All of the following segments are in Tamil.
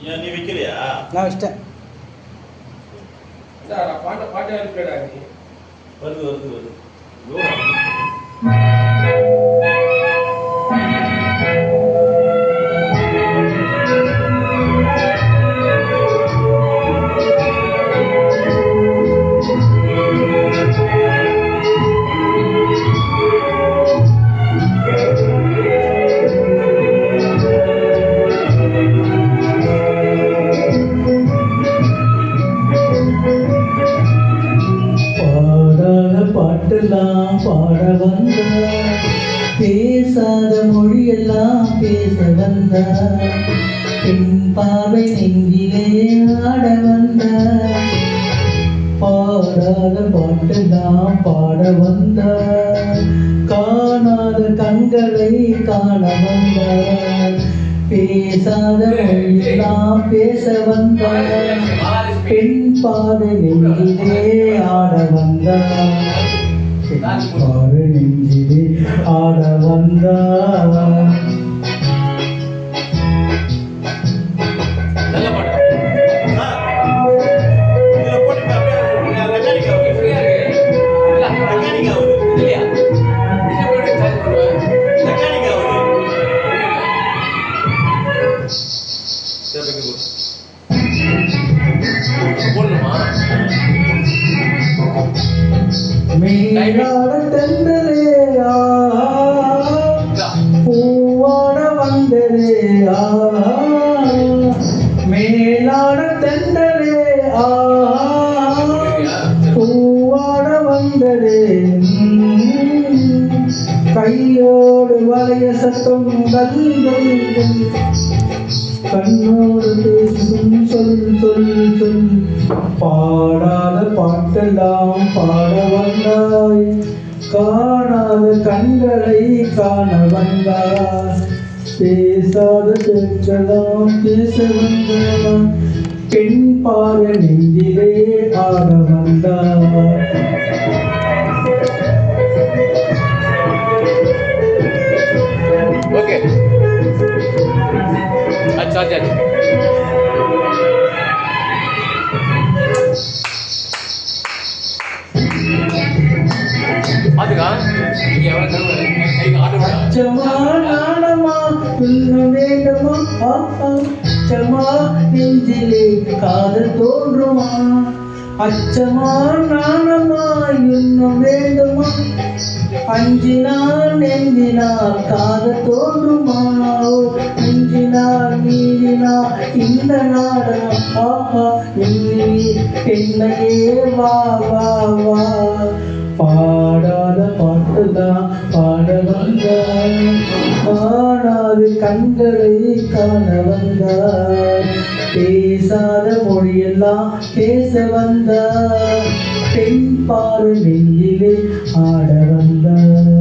ஏன் நீ வைக்கலையா? நான் வச்சிட்டேன். பாட்டு அனுப்பிடா நீ. வருது. பாட்டெல்லாம் பாட வந்த, பேசாத மொழியெல்லாம் பேச வந்த, பின் பாவை நெஞ்சிலே ஆட வந்த, பாடாத பாட்டெல்லாம் பாட வந்த, காணாத கண்களை காண வந்த, பேசாத மொழியெல்லாம் பேச வந்த, பெண் பாதை நெஞ்சிலே ஆட வந்த, பெண் பாதை நெஞ்சிலே ஆட வந்த. நல்ல பாட்டு. இதுல போட்டு மெக்கானிக் ஆகுது. ஃப்ரீயா இருக்கு. இல்ல மெக்கானிக் ஆகுது. இல்லையா? இத போட்டு சார்ஜ் பண்ணுவேன். மெக்கானிக் ஆகுது. சேபக்கு போடுமா? மேலாட தென்றலே பூவாட வந்ததே மேலாட தென்றலே பூவாட வந்ததே கையோடு வளைய சத்தம் கண்ணோடு பேசும் சொல் பாடாத பாட்டெல்லாம் பாட வந்தாய், காணாத கண்களை காண வந்தாய், பேசாத பேச்செல்லாம் பேச வந்தாய், பெண் பாத நெஞ்சிலே ஆட வந்தாய். ஓகே अच्छा அதுக்கா நீங்க எவ்வளவு கைக்கு ஆட்டோ அச்சமா நாணமா இன்னும் வேண்டுமா அச்சமா நெஞ்சிலே காதல் தோன்றுமா, அச்சமா நாணமா இன்னும் வேண்டுமா, அஞ்சினால் நெஞ்சினால் காதல் தோன்றுமா, நெஞ்சினால் மீறினால் இந்த நாடகம் ஆஹா என்னையே வா வா வா. பாடாத பாட்டுதான் பாட வந்தாய், காணாது கண்களை காண வந்தாய், பேசாத மொழியெல்லாம் பேச வந்தாய், பெண் பாரு நெஞ்சிலே ஆட வந்தாய்.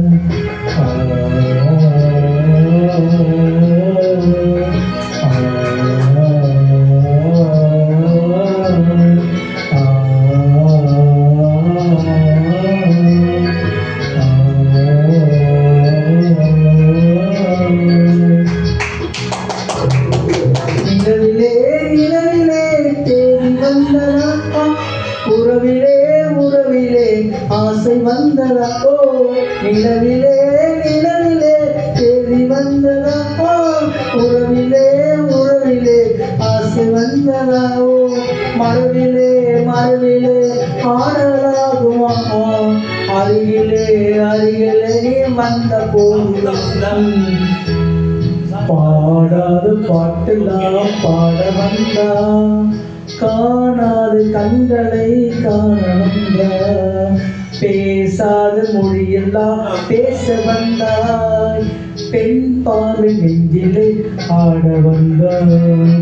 உறவிலே ஆசை வந்ததா நிலவிலே தேடி வந்ததா உறவிலே ஆசை வந்ததா மரவிலே ஆடலாகுமா, அருகிலே வந்த போதும் பாடாத பாட்டெல்லாம் பாட வந்தா, காணாத கண்களை காண வந்தா, பேசாத மொழியெல்லாம் பேச வந்தாய், பெண் பாரு நெஞ்சிலே ஆட வந்தாய்.